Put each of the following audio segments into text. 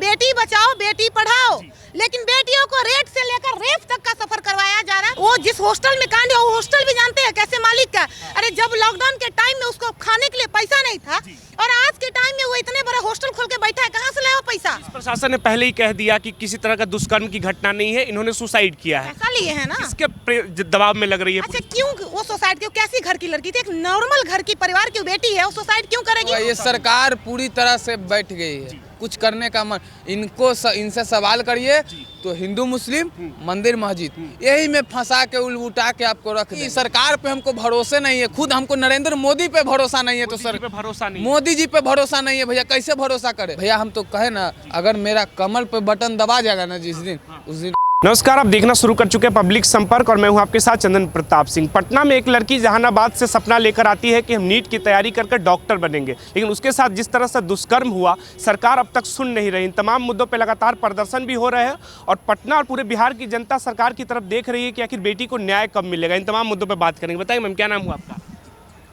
बेटी बचाओ बेटी पढ़ाओ, लेकिन बेटियों को रेट से लेकर रेप तक का सफर करवाया जा रहा है। वो जिस हॉस्टल में कांड है वो हॉस्टल भी जानते हैं कैसे मालिक का। अरे जब लॉकडाउन के टाइम में उसको खाने के लिए पैसा नहीं था और आज के टाइम में वो इतने बड़े हॉस्टल खोल के बैठा है, कहाँ से लाया पैसा? प्रशासन ने पहले ही कह दिया कि किसी तरह का दुष्कर्म की घटना नहीं है, इन्होंने सुसाइड किया है। ऐसा लिए है ना, इसके दबाव में लग रही है। अच्छा क्यों वो सुसाइड क्यों? कैसी घर की लड़की थी, एक नॉर्मल घर की परिवार की बेटी है, वो सुसाइड क्यों करेगी? ये सरकार पूरी तरह से बैठ गई है, कुछ करने का मन इनसे सवाल करिए तो हिंदू मुस्लिम मंदिर मस्जिद यही में फंसा के उल्टा के आपको रख दी। सरकार पे हमको भरोसे नहीं है, खुद हमको नरेंद्र मोदी पे भरोसा नहीं है तो सर पे भरोसा नहीं, मोदी जी पे भरोसा नहीं है भैया, कैसे भरोसा करे भैया? हम तो कहे ना, अगर मेरा कमल पे बटन दबा जाएगा ना जिस दिन उस दिन। नमस्कार, आप देखना शुरू कर चुके हैं पब्लिक संपर्क और मैं हूं आपके साथ चंदन प्रताप सिंह। पटना में एक लड़की जहानाबाद से सपना लेकर आती है कि हम नीट की तैयारी कर डॉक्टर बनेंगे, लेकिन उसके साथ जिस तरह से दुष्कर्म हुआ सरकार अब तक सुन नहीं रही। इन तमाम मुद्दों पर लगातार प्रदर्शन भी हो रहे हैं और पटना और पूरे बिहार की जनता सरकार की तरफ देख रही है कि आखिर बेटी को न्याय कब मिलेगा। इन तमाम मुद्दों पर बात करेंगे। बताइए मैम, क्या नाम हुआ आपका?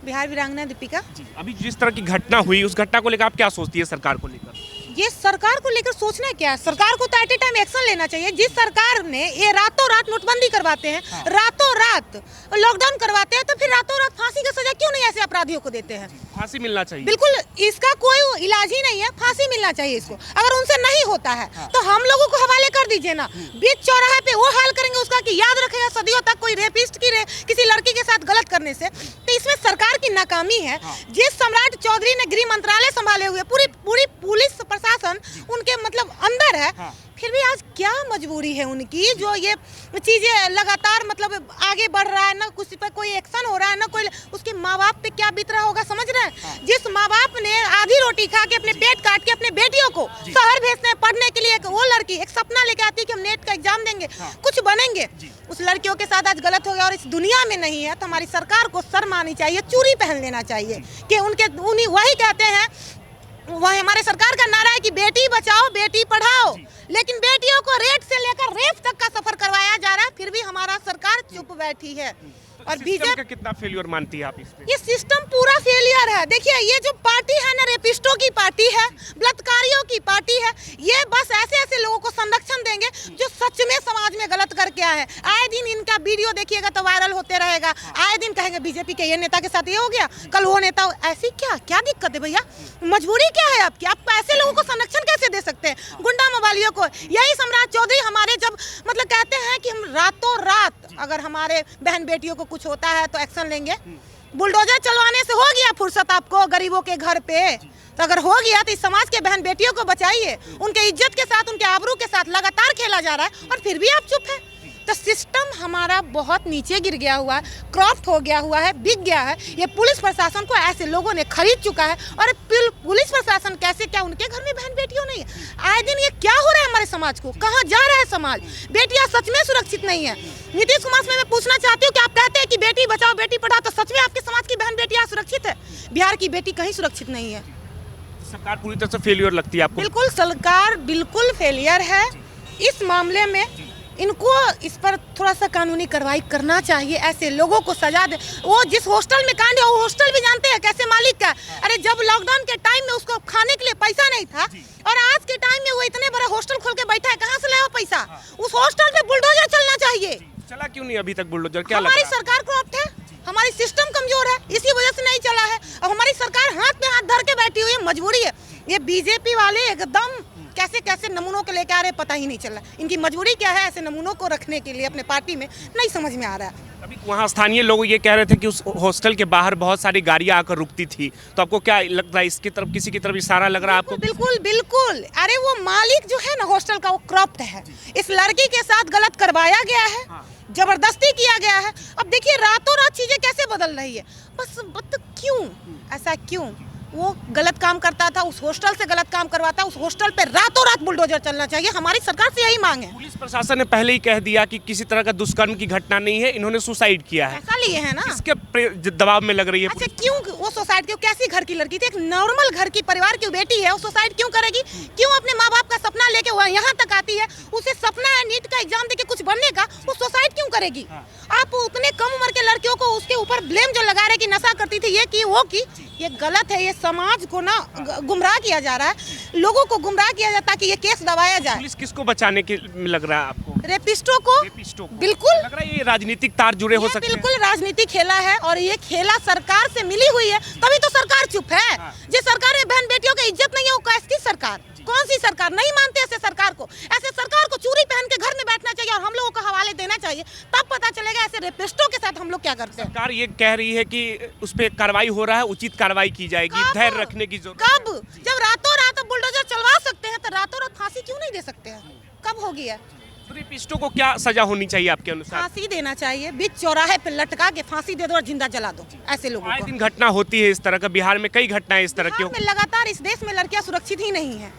बिहार वीरांगना दीपिका। अभी जिस तरह की घटना हुई उस घटना को लेकर आप क्या सोचती है सरकार को लेकर? ये सरकार को लेकर सोचना क्या है, सरकार को तो एट ए टाइम एक्शन लेना चाहिए। जिस सरकार ने ये रातों रात नोटबंदी करवाते हैं, रातों रात लॉकडाउन करवाते हैं, तो फिर रातों रात फांसी का सजा क्यों नहीं ऐसे अपराधियों को देते हैं? फांसी मिलना चाहिए। बिल्कुल, इसका कोई इलाज ही नहीं है, फांसी मिलना चाहिए इसको। अगर उनसे नहीं होता है तो हम लोगों को हवाले कर दीजिए ना, बीच चौराहे पे वो हाल करेंगे उसका कि याद रखेगा सदियों तक कोई रेपिस्ट की किसी लड़की के साथ गलत करने से। तो इसमें सरकार की नाकामी है। जिस सम्राट चौधरी ने गृह मंत्रालय संभाले हुए, पूरी पुलिस प्रशासन उनके मतलब अंदर है, फिर भी आज क्या मजबूरी है उनकी जो ये चीजें लगातार मतलब आगे बढ़ रहा है, ना किसी पर कोई एक्शन हो रहा है, ना कोई उसके माँ बाप पे क्या बीत रहा होगा, समझ रहे हैं? जिस माँ बाप ने आधी रोटी खा के अपने पेट काट के अपने बेटियों को शहर भेजते हैं पढ़ने के लिए, वो लड़की एक सपना लेके आती है कि हम नेट का एग्जाम देंगे, कुछ बनेंगे, उस लड़कियों के साथ आज गलत हो गया और इस दुनिया में नहीं है, तो हमारी सरकार को शर्म आनी चाहिए, चूड़ी पहन लेना चाहिए कि उन्हीं वही कहते हैं, वही हमारे सरकार का नारा है कि बेटी बचाओ बेटी पढ़ाओ, लेकिन बेटियों को रेट से लेकर रेप तक का सफर करवाया जा रहा है, फिर भी हमारा सरकार चुप बैठी है। और बीजेपी का कितना फेलियर मानती है आप इसमें? ये सिस्टम पूरा फेलियर है। देखिए ये जो पार्टी है ना, रेपिस्टों की पार्टी है, बलात्कारियों की पार्टी है, ये बस ऐसे ऐसे लोगों को संरक्षण देंगे जो सच में समाज में गलत करके आए हैं। आए दिन इनका वीडियो देखिएगा तो वायरल होते रहेगा, आए दिन कहेंगे बीजेपी के ये नेता के साथ ये हो गया, कल वो नेता, ऐसी क्या दिक्कत है भैया? मजबूरी क्या है आपकी? आप ऐसे लोगों को संरक्षण कैसे दे सकते हैं, गुंडा मवालियों को? यही सम्राट चौधरी हमारे जब मतलब कहते हैं कि हम रातों रात अगर हमारे बहन बेटियों को कुछ होता है तो एक्शन लेंगे। बुलडोजर चलवाने से हो गया फुर्सत आपको गरीबों के घर पे? तो अगर हो गया तो इस समाज के बहन बेटियों को बचाइए। उनके इज्जत के साथ, उनके आबरू के साथ लगातार खेला जा रहा है और फिर भी आप चुप है। तो सिस्टम हमारा बहुत नीचे गिर गया हुआ है, क्रॉफ्ट हो गया हुआ है, बिक गया है। ये पुलिस प्रशासन को ऐसे लोगों ने खरीद चुका है और पुलिस प्रशासन कैसे, क्या उनके घर में बहन बेटियों नहीं है? आए दिन ये क्या हो रहा है हमारे समाज को, कहाँ जा रहा है समाज? बेटियां सच में सुरक्षित नहीं है। नीतीश कुमार से मैं पूछना चाहती हूँ कि आप कहते हैं कि बेटी बचाओ बेटी पढ़ाओ, तो सच में आपके समाज की बहन बेटियां सुरक्षित है? बिहार की बेटी कहीं सुरक्षित नहीं है। सरकार पूरी तरह से फेलियर लगती है आपको? बिल्कुल, सरकार बिल्कुल फेलियर है इस मामले में। इनको इस पर थोड़ा सा कानूनी कार्रवाई करना चाहिए, ऐसे लोगों को सजा दे। वो जिस हॉस्टल में कांड है वो हॉस्टल भी जानते हैं कैसे मालिक का। अरे जब लॉकडाउन के टाइम में उसको खाने के लिए पैसा नहीं था और आज के टाइम में वो इतने बड़े हॉस्टल खोल के बैठा है, कहाँ से लाया पैसा? उस हॉस्टल पे बुलडोजर चलना चाहिए। चला क्यों नहीं अभी तक बुलडोजर? क्या हमारी सरकार करप्ट है, हमारी सिस्टम कमजोर है, इसी वजह से नहीं चला है। अब हमारी सरकार हाथ में हाथ धर के बैठी हुई है, मजबूरी है। ये बीजेपी वाले एकदम कैसे कैसे नमूनों को लेकर आ रहे पता ही नहीं चल रहा। इनकी मजबूरी क्या है ऐसे नमूनों को रखने के लिए अपने पार्टी में, नहीं समझ में आ रहा है। अभी वहाँ स्थानीय लोग ये कह रहे थे कि उस हॉस्टल के बाहर बहुत सारी गाड़ियां आकर रुकती थी, तो आपको क्या लगता है इसकी तरफ, किसी की तरफ इशारा लग रहा है आपको? बिल्कुल बिल्कुल। अरे वो मालिक जो है ना हॉस्टल का, वो करप्ट है। इस लड़की के साथ गलत करवाया गया है, जबरदस्ती किया गया है। अब देखिए रातों रात चीजें कैसे बदल रही है। बस क्यों ऐसा, क्यों? वो गलत काम करता था, उस हॉस्टल से गलत काम करवाता, उस हॉस्टल पे रातों रात बुलडोजर चलना चाहिए। हमारी सरकार से यही मांग है। पुलिस प्रशासन ने पहले ही कह दिया कि किसी तरह का दुष्कर्म की घटना नहीं है, इन्होंने सुसाइड किया है। ऐसा लिए है ना, इसके दबाव में लग रही है। अच्छा क्यों वो सुसाइड क्यों? कैसी घर की लड़की थी, एक नॉर्मल घर की परिवार की बेटी है, वो सुसाइड क्यों करेगी? क्यों अपने माँ बाप का सपना लेके वह यहाँ तक आती है, उसे सपना है नीट का एग्जाम देके कुछ बनने का, वो सुसाइड क्यों करेगी? आप उतने कम उम्र के लड़कियों को उसके ऊपर ब्लेम जो लगा रहे कि नशा करती थी, ये की वो की, ये गलत है। ये समाज को ना गुमराह किया जा रहा है, लोगों को गुमराह किया जाता है कि ये केस दबाया जाए। पुलिस किसको बचाने की लग रहा है आपको? रेपिस्टों को बिल्कुल लग रहा है ये राजनीतिक तार जुड़े हो सकते हैं। बिल्कुल राजनीतिक खेला है और ये खेला सरकार से मिली हुई है, तभी तो सरकार चुप है। जिस सरकार में बहन बेटियों की इज्जत नहीं है, वो कैसी सरकार, कौन सी सरकार? नहीं मानते ऐसे सरकार को। ऐसे सरकार को चूड़ी पहन के घर में बैठना चाहिए और हम लोगों को हवाले देना चाहिए, तब पता चलेगा ऐसे रेपिस्टों के साथ हम लोग क्या करते हैं। सरकार ये कह रही है कि उस पर कार्रवाई हो रहा है, उचित कार्रवाई की जाएगी, धैर्य रखने की जरूरत। कब? जब रातों रात बुलडोजर चलवा सकते हैं तो रातों रात फांसी क्यों नहीं दे सकते हैं? कब होगी है? रेपिस्टों को क्या सजा होनी चाहिए आपके अनुसार? फांसी देना चाहिए, बीच चौराहे पे लटका के फांसी दे दो और जिंदा जला दो ऐसे लोगों आए को। दिन घटना होती है इस तरह का, बिहार में कई घटनाएं इस तरह की। बिहार में लगातार इस देश में लड़कियां सुरक्षित ही नहीं है।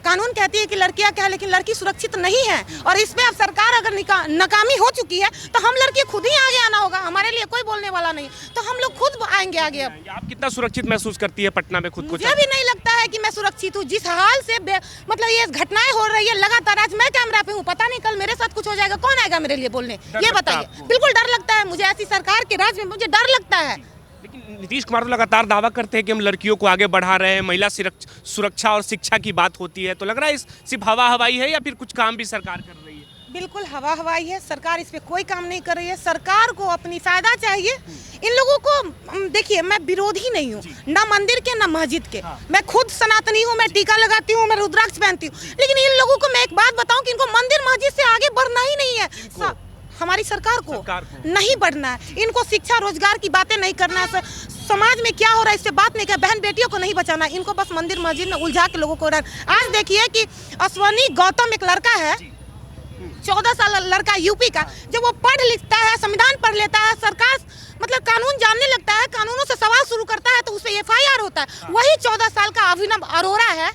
कानून कहती है कि लड़कियां क्या है, लेकिन लड़की सुरक्षित नहीं है। और इस पे अब सरकार अगर नाकामी हो चुकी है तो हम लड़की खुद ही आगे आना होगा, हमारे लिए कोई बोलने वाला नहीं, तो हम लोग खुद आएंगे आगे। अब आप कितना सुरक्षित महसूस करती है पटना में खुद को? मुझे भी नहीं लगता है कि मैं सुरक्षित हूँ। जिस हाल से मतलब ये घटनाएं हो रही है लगातार, आज मैं कैमरा पे हूँ, पता नहीं कल मेरे साथ कुछ हो जाएगा, कौन आएगा मेरे लिए बोलने? ये बताइए। बिल्कुल डर लगता है मुझे, ऐसी सरकार के राज में मुझे डर लगता है। लेकिन नीतीश कुमार तो लगातार दावा करते हैं कि हम लड़कियों को आगे बढ़ा रहे हैं, महिला सुरक्षा और शिक्षा की बात होती है, तो लग रहा है सिर्फ हवा हवाई है या फिर कुछ काम भी सरकार कर रही है? बिल्कुल हवा हवाई है, सरकार इस पे कोई काम नहीं कर रही है। सरकार को अपनी फायदा चाहिए। इन लोगों को देखिए, मैं विरोधी नहीं हूँ, ना मंदिर के ना मस्जिद के। मैं खुद सनातनी हूँ, मैं टीका लगाती हूँ, मैं रुद्राक्ष पहनती हूँ, लेकिन इन लोगों को मैं एक बात बताऊँ कि इनको मंदिर मस्जिद से आगे बढ़ना ही नहीं है। हमारी सरकार को नहीं बढ़ना है, इनको शिक्षा रोजगार की बातें नहीं करना है, समाज में क्या हो रहा है इससे बात नहीं कर, बहन बेटियों को नहीं बचाना, इनको बस मंदिर मस्जिद में उलझा के लोगों को। आज देखिए कि अश्वनी गौतम एक लड़का है, 14 साल लड़का यूपी का, जब वो पढ़ लिखता है, संविधान पढ़ लेता है, सरकार मतलब कानून जानने लगता है, कानूनों से सवाल शुरू करता है, तो उस पर FIR होता है। वही 14 साल का अभिनव अरोरा है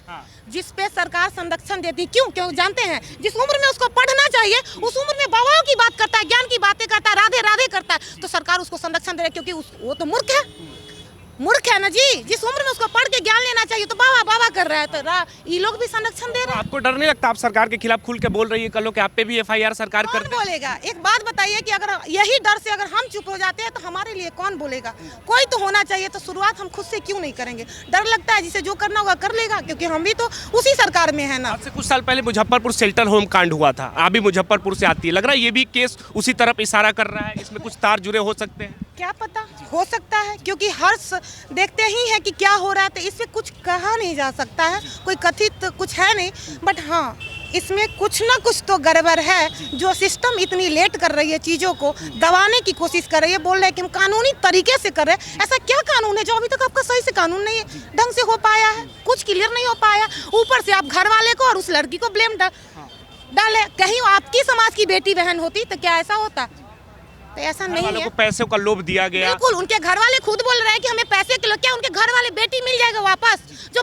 जिस पे सरकार संरक्षण देती। क्यों जानते हैं? जिस उम्र में उसको पढ़ना चाहिए उस उम्र में बाबाओं की बात करता है, ज्ञान की बातें करता है, राधे राधे करता है, तो सरकार उसको संरक्षण दे रही है, क्योंकि वो तो मूर्ख है ना जी। जिस उम्र में उसको पढ़ के ज्ञान लेना चाहिए तो बाबा बाबा कर रहा है, तो ये लोग भी संरक्षण दे रहे हैं। आपको डर नहीं लगता? आप सरकार के खिलाफ खुल के बोल रही है, कल को आप पे भी FIR सरकार कर बोलेगा? एक बात बताइए कि अगर यही डर से अगर हम चुप हो जाते हैं तो हमारे लिए कौन बोलेगा? कोई तो होना चाहिए, तो शुरुआत हम खुद से क्यों नहीं करेंगे? डर लगता है, जिसे जो करना होगा कर लेगा, क्योंकि हम भी तो उसी सरकार में है ना। आज से कुछ साल पहले मुजफ्फरपुर शेल्टर होम कांड हुआ था, आप भी मुजफ्फरपुर से आती है, लग रहा है ये भी केस उसी तरफ इशारा कर रहा है, इसमें कुछ तार जुड़े हो सकते हैं? क्या पता, हो सकता है, क्योंकि हर देखते ही है कि क्या हो रहा है, तो इसमें कुछ कहा नहीं जा सकता है, कोई कथित कुछ है नहीं, बट हाँ इसमें कुछ ना कुछ तो गड़बड़ है। जो सिस्टम इतनी लेट कर रही है, चीज़ों को दबाने की कोशिश कर रही है, बोल रहे हैं कि हम कानूनी तरीके से कर रहे हैं। ऐसा क्या कानून है जो अभी तक आपका सही से कानून नहीं है, ढंग से हो पाया है, कुछ क्लियर नहीं हो पाया? ऊपर से आप घर वाले को और उस लड़की को ब्लेम डाले। कहीं आपकी समाज की बेटी बहन होती तो क्या ऐसा होता? तो ऐसा नहीं है। को पैसों का लोभ दिया गया। बिल्कुल, उनके घर वाले खुद बोल रहे हैं कि हमें पैसे के लोग, क्या उनके घर वाले बेटी मिल जाएगा वापस? जो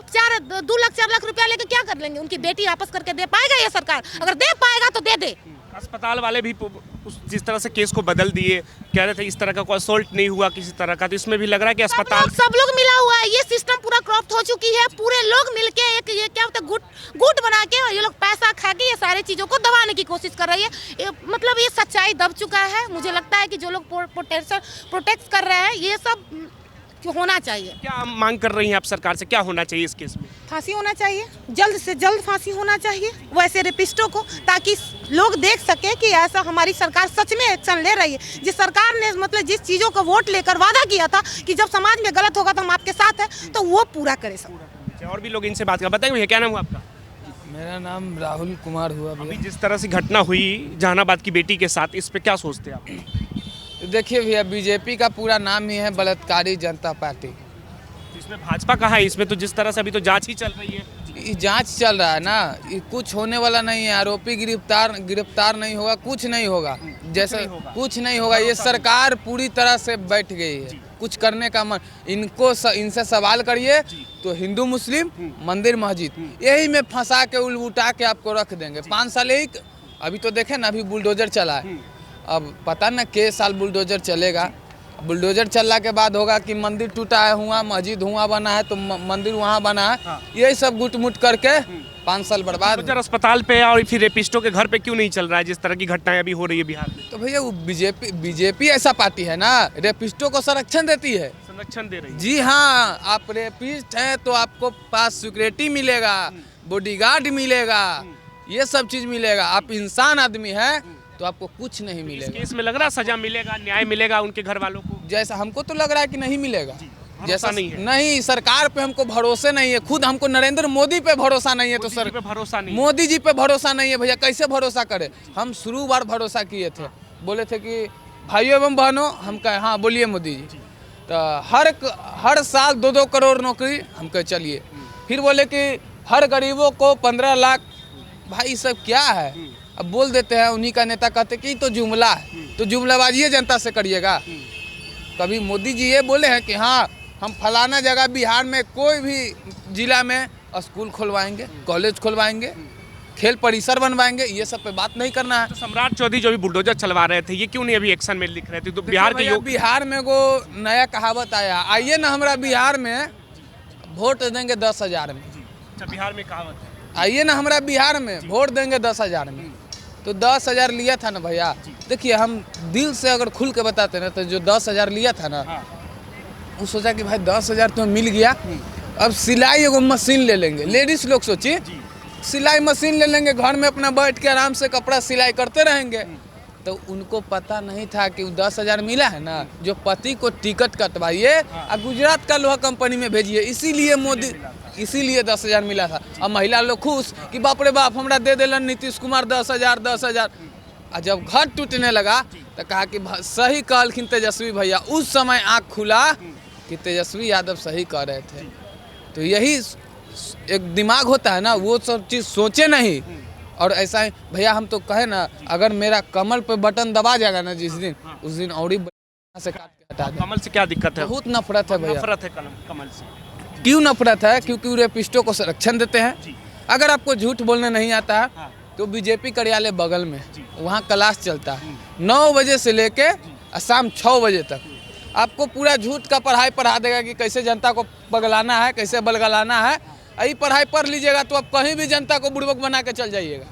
2 लाख 4 लाख रुपया लेके क्या कर लेंगे? उनकी बेटी वापस करके दे पाएगा ये सरकार? अगर दे पाएगा तो दे दे। अस्पताल वाले भी जिस तरह से केस को बदल दिए, कह रहे थे इस तरह का कोई असोल्ट नहीं हुआ किसी तरह का, तो इसमें भी लग रहा है कि अस्पताल सब लोग मिला हुआ है, ये सिस्टम पूरा क्रॉप्ट हो चुकी है, पूरे लोग मिलके एक ये क्या होता है गुट बना के, और ये लोग पैसा खा के ये सारी चीजों को दबाने की कोशिश कर रही है। मतलब ये सच्चाई दब चुका है। मुझे लगता है कि जो लोग प्रोटेक्ट कर रहे हैं, ये सब होना चाहिए। क्या मांग कर रही हैं आप सरकार से, क्या होना चाहिए इस केस में? फांसी होना चाहिए, जल्द से जल्द फांसी होना चाहिए वैसे रेपिस्टों को, ताकि लोग देख सके कि ऐसा हमारी सरकार सच में एक्शन ले रही है। जिस सरकार ने मतलब जिस चीज़ों को वोट लेकर वादा किया था कि जब समाज में गलत होगा तो हम आपके साथ हैं, तो वो पूरा करे सब। और भी लोग इनसे बात कर, बताइए भैया क्या नाम हुआ आपका? मेरा नाम राहुल कुमार हुआ। अभी जिस तरह से घटना हुई जहानाबाद की बेटी के साथ, इस पे क्या सोचते हैं आप? देखिए भैया, बीजेपी का पूरा नाम ही है बलात्कारी जनता पार्टी। इसमें भाजपा कहाँ है? इसमें तो जिस तरह से अभी तो जांच ही चल रही है। ये जांच चल रहा है ना, ये कुछ होने वाला नहीं है। आरोपी गिरफ्तार नहीं होगा, कुछ नहीं होगा, जैसे कुछ नहीं होगा। ये सरकार पूरी तरह से बैठ गई है, कुछ करने का मन इनसे सवाल करिए तो हिंदू मुस्लिम मंदिर मस्जिद यही में फंसा के उलटा के आपको रख देंगे। 5 साल ही अभी तो देखे ना, अभी बुलडोजर चला है, अब पता ना के साल बुलडोजर चलेगा। बुलडोजर चलने के बाद होगा कि मंदिर टूटा है हुआ, मस्जिद हुआ बना है तो मंदिर वहाँ बना है, यही सब गुट मुट करके 5 साल बर्बाद। सर अस्पताल पे और फिर रेपिस्टों के घर पे क्यों नहीं चल रहा है जिस तरह की घटनाएं अभी हो रही है बिहार में? तो भैया वो बीजेपी ऐसा पार्टी है ना, रेपिस्टों को संरक्षण देती है। संरक्षण दे रही है। जी हाँ, आप रेपिस्ट हैं तो आपको पास सिक्योरिटी मिलेगा, बॉडीगार्ड मिलेगा, ये सब चीज मिलेगा। आप इंसान आदमी है तो आपको कुछ नहीं इस मिलेगा। केस में लग रहा सजा मिलेगा, न्याय मिलेगा उनके घर वालों को? जैसा हमको तो लग रहा है कि नहीं मिलेगा। भरोसा नहीं है। नहीं, सरकार पे हमको भरोसे नहीं है, खुद हमको नरेंद्र मोदी पे भरोसा नहीं है। तो सर पे भरोसा नहीं। मोदी जी पे भरोसा नहीं है भैया, कैसे भरोसा करे? हम शुरू बार भरोसा किए थे, बोले थे कि भाइयों एवं बहनों, हम कहे हाँ बोलिए मोदी जी, तो हर साल 2-2 करोड़ नौकरी, हम कहे चलिए। फिर बोले कि हर गरीबों को 15 लाख। भाई सब क्या है, अब बोल देते हैं, उन्हीं का नेता कहते कि तो जुमला है, तो जुमलाबाजी जनता से करिएगा। कभी मोदी जी ये बोले हैं कि हाँ हम फलाना जगह बिहार में कोई भी जिला में स्कूल खुलवाएंगे, कॉलेज खुलवाएंगे, खेल परिसर बनवाएंगे, ये सब पे बात नहीं करना है। तो सम्राट चौधरी जो भी बुलडोजर चलवा रहे थे, ये क्यों नहीं अभी एक्शन में लिख रहे थे? तो बिहार के योग बिहार में वो नया कहावत आया, आइए ना हमारा बिहार में वोट देंगे 10,000 में। अच्छा, बिहार में कहावत है। आइए ना हमारा बिहार में वोट देंगे 10,000 में। तो 10,000 लिया था ना भैया, देखिए हम दिल से अगर खुल के बताते ना, तो जो 10,000 लिया था ना, वो सोचा कि भाई 10,000 तो मिल गया, अब सिलाई एगो मशीन ले लेंगे। लेडीज लोग सोचिए, सिलाई मशीन ले लेंगे, घर में अपना बैठ के आराम से कपड़ा सिलाई करते रहेंगे। तो उनको पता नहीं था कि 10,000 मिला है ना, जो पति को टिकट कटवाइए और गुजरात का लोहा कंपनी में भेजिए, इसीलिए 10,000 मिला था। अब महिला लोग खुश कि बाप रे बाप, हमरा दे दिलन नीतीश कुमार 10,000। और जब घर टूटने लगा तो कहा कि सही कहलखिन तेजस्वी भैया, उस समय आँख खुला कि तेजस्वी यादव सही कह रहे थे। तो यही एक दिमाग होता है ना, वो सब चीज़ सोचे नहीं। और ऐसा ही भैया हम तो कहे ना, अगर मेरा कमल पे बटन दबा जाएगा ना जिस दिन, उस दिन और ही से काट के हटा दे। कमल से क्या दिक्कत है? बहुत नफरत है भैया। नफरत है कमल से। क्यों नफरत है? क्योंकि रेपिस्टों को संरक्षण देते हैं। अगर आपको झूठ बोलने नहीं आता है तो बीजेपी कार्यालय बगल में, वहाँ क्लास चलता है 9 बजे से लेके शाम 6 बजे तक। आपको पूरा झूठ का पढ़ाई पढ़ा देगा कि कैसे जनता को पगलाना है, कैसे बलगलाना है। यही पढ़ाई पढ़ लीजिएगा तो आप कहीं भी जनता को बुड़बक बना के चल जाइएगा।